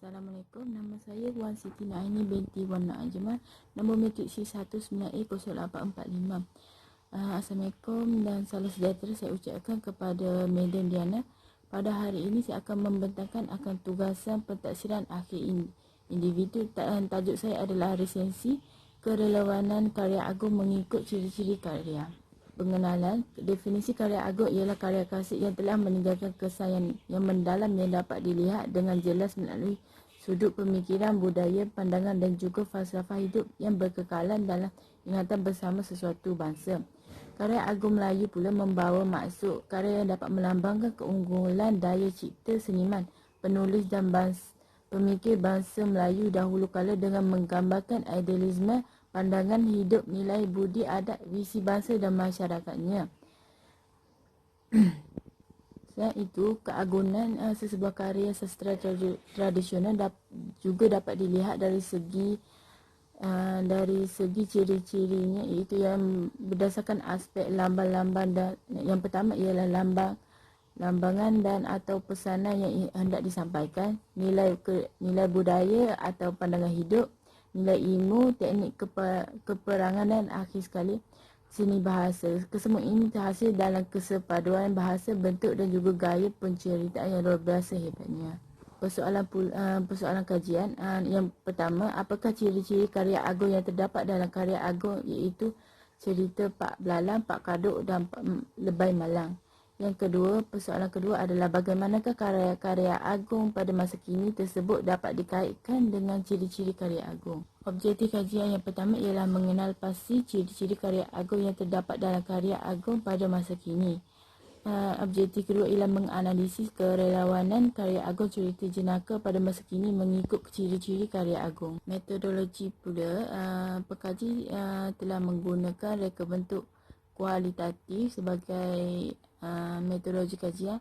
Assalamualaikum, nama saya Wan Siti Naini binti Wan Najman, nombor matriksi 19A0845. Assalamualaikum dan salam sejahtera saya ucapkan kepada Madam Diana. Pada hari ini saya akan membentangkan akan tugasan pentaksiran akhir individu. Tajuk saya adalah resensi kerelawanan karya agung mengikut ciri-ciri karya. Pengenalan, definisi karya agung ialah karya klasik yang telah meninggalkan kesan yang mendalam yang dapat dilihat dengan jelas melalui sudut pemikiran, budaya, pandangan dan juga falsafah hidup yang berkekalan dalam ingatan bersama sesuatu bangsa. Karya agung Melayu pula membawa maksud karya yang dapat melambangkan keunggulan daya cipta seniman, penulis dan pemikir bangsa Melayu dahulu kala dengan menggambarkan idealisme, pandangan hidup, nilai budi, adat, visi bangsa dan masyarakatnya. Selain itu, keagungan sesebuah karya sastra tradisional juga dapat dilihat dari segi ciri-cirinya, iaitu yang berdasarkan aspek lambang-lambang. Dan yang pertama ialah lambangan dan atau pesanan yang hendak disampaikan, nilai budaya atau pandangan hidup, nilai ilmu, teknik keperangan dan akhir sekali seni bahasa. Kesemua ini terhasil dalam kesepaduan bahasa, bentuk dan juga gaya penceritaan yang luar biasa hebatnya. Persoalan kajian yang pertama, apakah ciri-ciri karya agung yang terdapat dalam karya agung, iaitu cerita Pak Belalang, Pak Kaduk dan Pak Lebay Malang. Persoalan kedua adalah bagaimanakah karya-karya agung pada masa kini tersebut dapat dikaitkan dengan ciri-ciri karya agung. Objektif kajian yang pertama ialah mengenal pasti ciri-ciri karya agung yang terdapat dalam karya agung pada masa kini. Objektif kedua ialah menganalisis kerelawanan karya agung cerita jenaka pada masa kini mengikut ciri-ciri karya agung. Metodologi pula, pekaji telah menggunakan reka bentuk kualitatif sebagai metodologi kajian,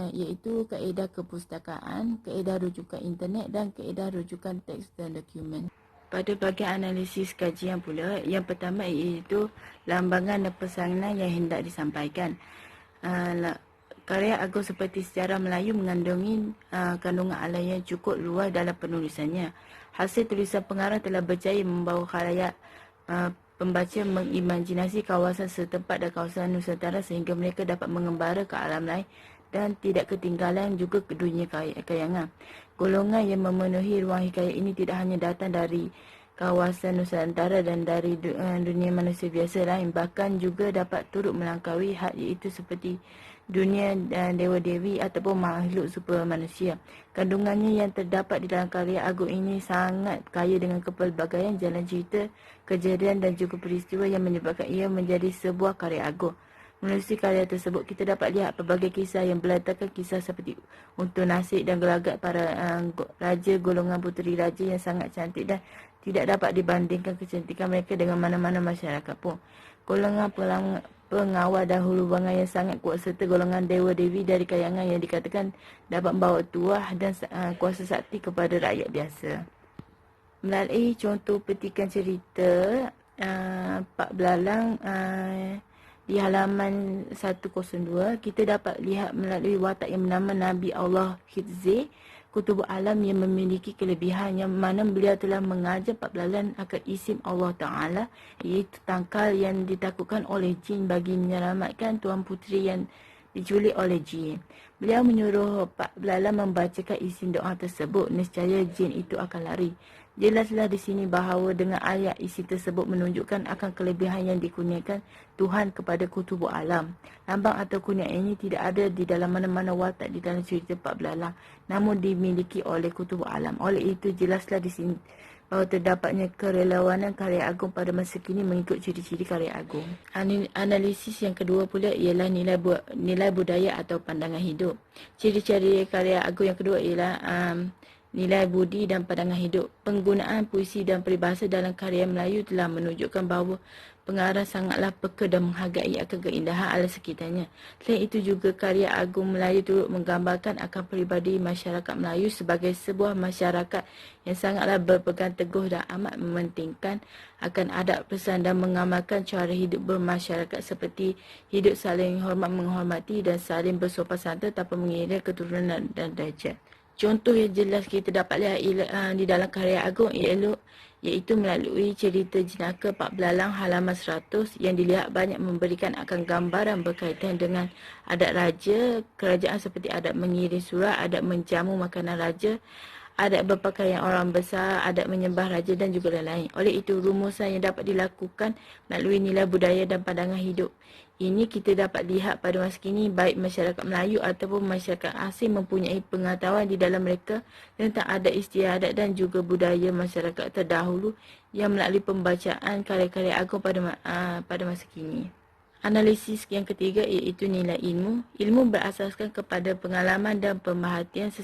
iaitu kaedah kepustakaan, kaedah rujukan internet dan kaedah rujukan teks dan dokumen. Pada bahagian analisis kajian pula, yang pertama iaitu lambangan dan pesanan yang hendak disampaikan. Karya agung seperti sejarah Melayu mengandungi kandungan alam yang cukup luas dalam penulisannya. Hasil tulisan pengarang telah berjaya membawa khalayak pembaca mengimajinasi kawasan setempat dan kawasan Nusantara sehingga mereka dapat mengembara ke alam lain dan tidak ketinggalan juga ke dunia kayangan. Golongan yang memenuhi ruang hikayat ini tidak hanya datang dari kawasan Nusantara dan dari dunia manusia biasa lain, bahkan juga dapat turut melangkaui had, iaitu seperti dunia dewa-dewi ataupun makhluk super manusia. Kandungannya yang terdapat di dalam karya agung ini sangat kaya dengan kepelbagaian jalan cerita, kejadian dan juga peristiwa yang menyebabkan ia menjadi sebuah karya agung. Melalui karya tersebut, kita dapat lihat pelbagai kisah yang berlatarkan kisah seperti Untung Nasib dan gelagat para raja golongan puteri raja yang sangat cantik dan tidak dapat dibandingkan kecantikan mereka dengan mana-mana masyarakat pun. Golongan pengawal dahulu bangai yang sangat kuat serta golongan dewa-dewi dari kayangan yang dikatakan dapat membawa tuah dan kuasa sakti kepada rakyat biasa. Melalui contoh petikan cerita Pak Belalang di halaman 102, kita dapat lihat melalui watak yang bernama Nabi Allah Khidzir, kutub alam yang memiliki kelebihan yang mana beliau telah mengajar Pak Belalang akan isim Allah Ta'ala, iaitu tangkal yang ditakutkan oleh jin bagi menyelamatkan Tuan Puteri yang diculik oleh jin. Beliau menyuruh Pak Belalang membacakan isim doa tersebut, nescaya jin itu akan lari. Jelaslah di sini bahawa dengan ayat isi tersebut menunjukkan akan kelebihan yang dikurniakan Tuhan kepada kutub alam. Lambang atau kurniaan ini tidak ada di dalam mana-mana watak di dalam cerita Pak Belalang, namun dimiliki oleh kutub alam. Oleh itu, jelaslah di sini bahawa terdapatnya kerelawanan karya agung pada masa kini mengikut ciri-ciri karya agung. Analisis yang kedua pula ialah nilai budaya atau pandangan hidup. Ciri-ciri karya agung yang kedua ialah nilai budi dan pandangan hidup. Penggunaan puisi dan peribahasa dalam karya Melayu telah menunjukkan bahawa pengarang sangatlah peka dan menghargai akan keindahan alam sekitarnya. Selain itu juga karya agung Melayu turut menggambarkan akan peribadi masyarakat Melayu sebagai sebuah masyarakat yang sangatlah berpegang teguh dan amat mementingkan akan adab pesan dan mengamalkan cara hidup bermasyarakat seperti hidup saling hormat menghormati dan saling bersopan santun tanpa mengira keturunan dan derajat. Contoh yang jelas kita dapat lihat di dalam karya agung iaitu melalui cerita jenaka Pak Belalang halaman 100 yang dilihat banyak memberikan akan gambaran berkaitan dengan adat raja kerajaan seperti adat mengirim surat, adat menjamu makanan raja, adat berpakaian orang besar, adat menyembah raja dan juga lain-lain. Oleh itu, rumusan yang dapat dilakukan melalui nilai budaya dan pandangan hidup ini kita dapat lihat pada masa kini baik masyarakat Melayu ataupun masyarakat asing mempunyai pengetahuan di dalam mereka tentang adat istiadat dan juga budaya masyarakat terdahulu yang melalui pembacaan karya-karya agung pada masa kini. Analisis yang ketiga iaitu nilai ilmu. Ilmu berasaskan kepada pengalaman dan pemerhatian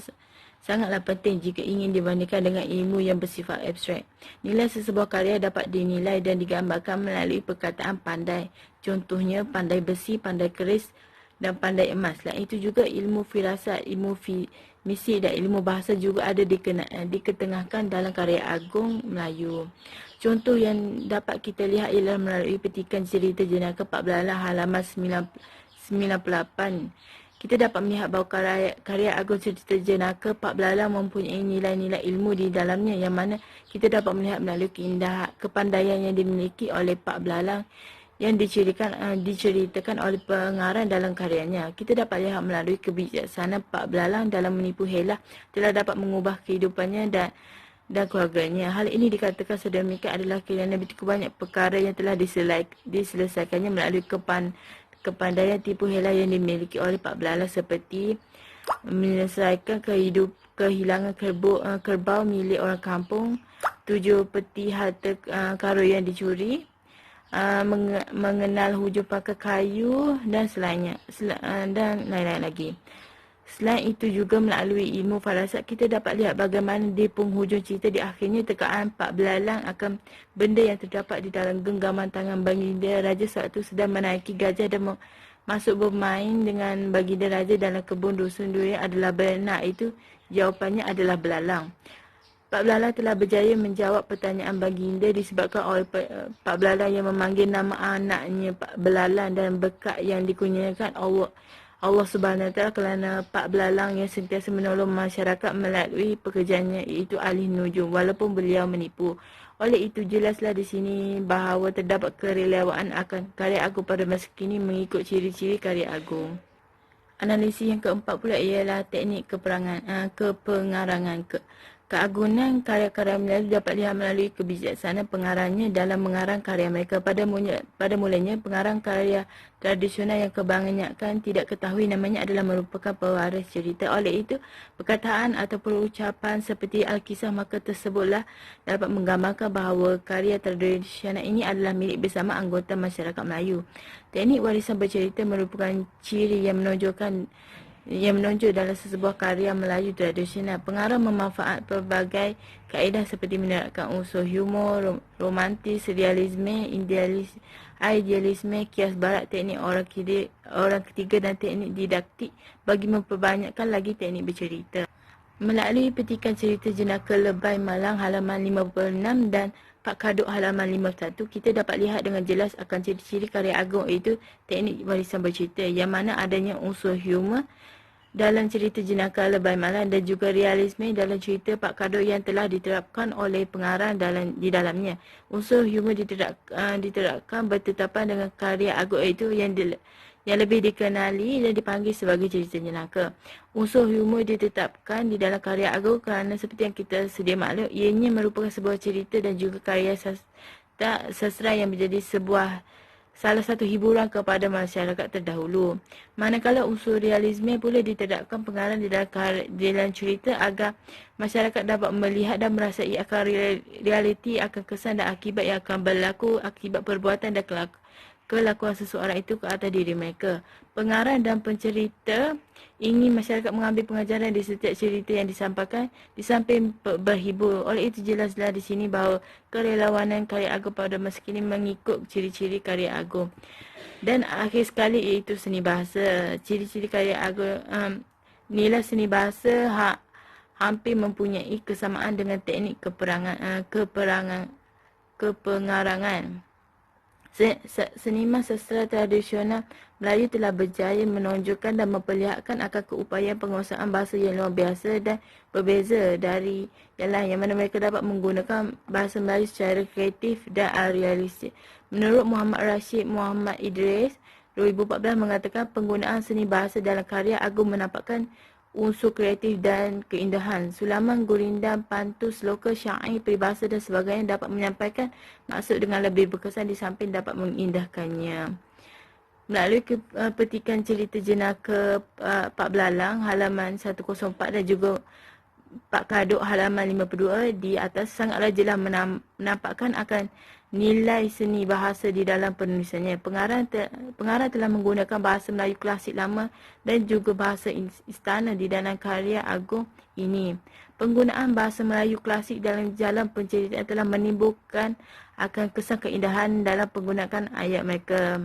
sangatlah penting jika ingin dibandingkan dengan ilmu yang bersifat abstrak. Nilai sesebuah karya dapat dinilai dan digambarkan melalui perkataan pandai. Contohnya pandai besi, pandai keris dan pandai emas. Selain itu juga ilmu firasat, ilmu misi dan ilmu bahasa juga ada diketengahkan dalam karya agung Melayu. Contoh yang dapat kita lihat ialah melalui petikan cerita jenaka Pak Belalang halaman 98. Kita dapat melihat bahawa karya agung cerita jenaka Pak Belalang mempunyai nilai-nilai ilmu di dalamnya yang mana kita dapat melihat melalui kepandaian yang dimiliki oleh Pak Belalang yang diceritakan oleh pengarang dalam karyanya. Kita dapat lihat melalui kebijaksanaan Pak Belalang dalam menipu helah telah dapat mengubah kehidupannya dan keluarganya. Hal ini dikatakan sedemikian adalah kerana begitu banyak perkara yang telah diselesaikannya melalui kepandaian tipu helah yang dimiliki oleh Pak Belalang seperti menyelesaikan kehilangan kerbau milik orang kampung, 7 peti harta karun yang dicuri, mengenal hujung pangkal kayu dan selainnya dan lain-lain lagi. Selain itu juga melalui ilmu farasat kita dapat lihat bagaimana di penghujung cerita di akhirnya tekaan Pak Belalang akan benda yang terdapat di dalam genggaman tangan baginda raja sewaktu sedang menaiki gajah dan masuk bermain dengan baginda raja dalam kebun dusun durian adalah benar. Itu jawapannya adalah belalang. Pak Belalang telah berjaya menjawab pertanyaan baginda disebabkan oleh Pak Belalang yang memanggil nama anaknya Pak Belalang dan berkat yang dikurniakan Allah Subhanahu Wa Taala kerana Pak Belalang yang sentiasa menolong masyarakat melalui pekerjaannya iaitu alih nujum walaupun beliau menipu. Oleh itu jelaslah di sini bahawa terdapat kerelawaan akan karya agung pada masa kini mengikut ciri-ciri karya agung. Analisis yang keempat pula ialah teknik kepengarangan. Keagungan karya-karya Melayu dapat lihat melalui kebijaksanaan pengarangnya dalam mengarang karya mereka. Pada mulanya, pengarang karya tradisional yang kebanyakan tidak ketahui namanya adalah merupakan pewaris cerita. Oleh itu, perkataan atau ucapan seperti Alkisah maka tersebutlah dapat menggambarkan bahawa karya tradisional ini adalah milik bersama anggota masyarakat Melayu. Teknik warisan bercerita merupakan ciri yang menonjol dalam sesebuah karya Melayu tradisional. Pengarang memanfaat pelbagai kaedah seperti menerapkan unsur humor, romantis, realisme, idealisme, kias barat, teknik orang ketiga dan teknik didaktik bagi memperbanyakkan lagi teknik bercerita. Melalui petikan cerita jenaka Lebay Malang halaman 56 dan Pak Kaduk halaman 51, kita dapat lihat dengan jelas akan ciri-ciri karya agung iaitu teknik warisan bercerita yang mana adanya unsur humor dalam cerita jenaka Lebay Malang dan juga realisme dalam cerita Pak Kaduk yang telah diterapkan oleh pengarang di dalamnya. Unsur humor diterapkan bertetapan dengan karya agung itu yang lebih dikenali dan dipanggil sebagai cerita jenaka. Unsur humor ditetapkan di dalam karya agung kerana seperti yang kita sedia maklum, ianya merupakan sebuah cerita dan juga karya sastra yang menjadi salah satu hiburan kepada masyarakat terdahulu. Manakala unsur realisme pula diterapkan pengarang di dalam cerita agar masyarakat dapat melihat dan merasai akan realiti akan kesan dan akibat yang akan berlaku akibat perbuatan dan kelakuan seseorang itu ke atas diri mereka. Pengarang dan pencerita ingin masyarakat mengambil pengajaran di setiap cerita yang disampaikan di samping berhibur. Oleh itu jelaslah di sini bahawa kerelawanan karya agung pada masa kini mengikut ciri-ciri karya agung. Dan akhir sekali iaitu seni bahasa. Ciri-ciri karya agung, nilai seni bahasa hampir mempunyai kesamaan dengan teknik kepengarangan. Seniman sastra tradisional Melayu telah berjaya menonjolkan dan memperlihatkan akan keupayaan penguasaan bahasa yang luar biasa dan berbeza dari yang lain, yang mana mereka dapat menggunakan bahasa Melayu secara kreatif dan realistik. Menurut Muhammad Rashid Muhammad Idris 2014 mengatakan penggunaan seni bahasa dalam karya agung menampakkan unsur kreatif dan keindahan. Sulaman, gurindam, pantun, sloka, syair, peribahasa dan sebagainya dapat menyampaikan maksud dengan lebih berkesan di samping dapat mengindahkannya. Melalui petikan cerita jenaka Pak Belalang halaman 104 dan juga Pak Kaduk halaman 52 di atas sangatlah jelas menampakkan akan nilai seni bahasa di dalam penulisannya. Pengarang telah menggunakan bahasa Melayu klasik lama dan juga bahasa istana di dalam karya agung ini. Penggunaan bahasa Melayu klasik dalam jalan penceritaan telah menimbulkan akan kesan keindahan dalam penggunaan ayat mereka.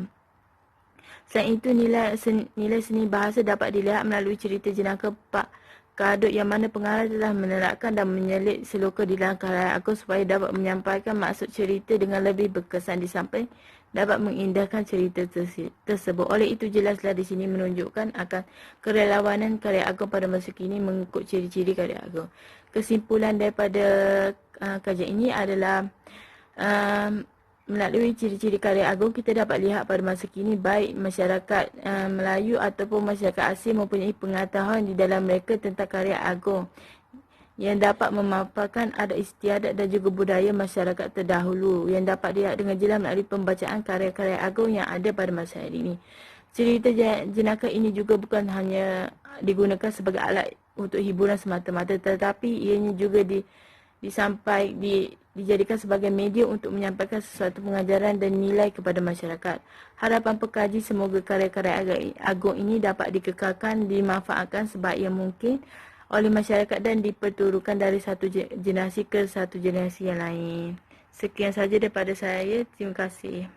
Selain itu, nilai seni bahasa dapat dilihat melalui cerita jenaka Pak Kaduk yang mana pengarang telah menerapkan dan menyelit seloka di dalam karya agung supaya dapat menyampaikan maksud cerita dengan lebih berkesan di samping dapat mengindahkan cerita tersebut. Oleh itu, jelaslah di sini menunjukkan akan kerelawanan karya agung pada masa kini mengikut ciri-ciri karya agung. Kesimpulan daripada kajian ini adalah melalui ciri-ciri karya agung kita dapat lihat pada masa kini baik masyarakat Melayu ataupun masyarakat asing mempunyai pengetahuan di dalam mereka tentang karya agung yang dapat memaparkan adat istiadat dan juga budaya masyarakat terdahulu yang dapat dilihat dengan jelas melalui pembacaan karya-karya agung yang ada pada masa hari ini. Cerita jenaka ini juga bukan hanya digunakan sebagai alat untuk hiburan semata-mata, tetapi ianya juga dijadikan sebagai media untuk menyampaikan sesuatu pengajaran dan nilai kepada masyarakat. Harapan pekaji semoga karya-karya agung ini dapat dikekalkan, dimanfaatkan sebaik yang mungkin oleh masyarakat dan diperturukan dari satu generasi ke satu generasi yang lain. Sekian saja daripada saya. Terima kasih.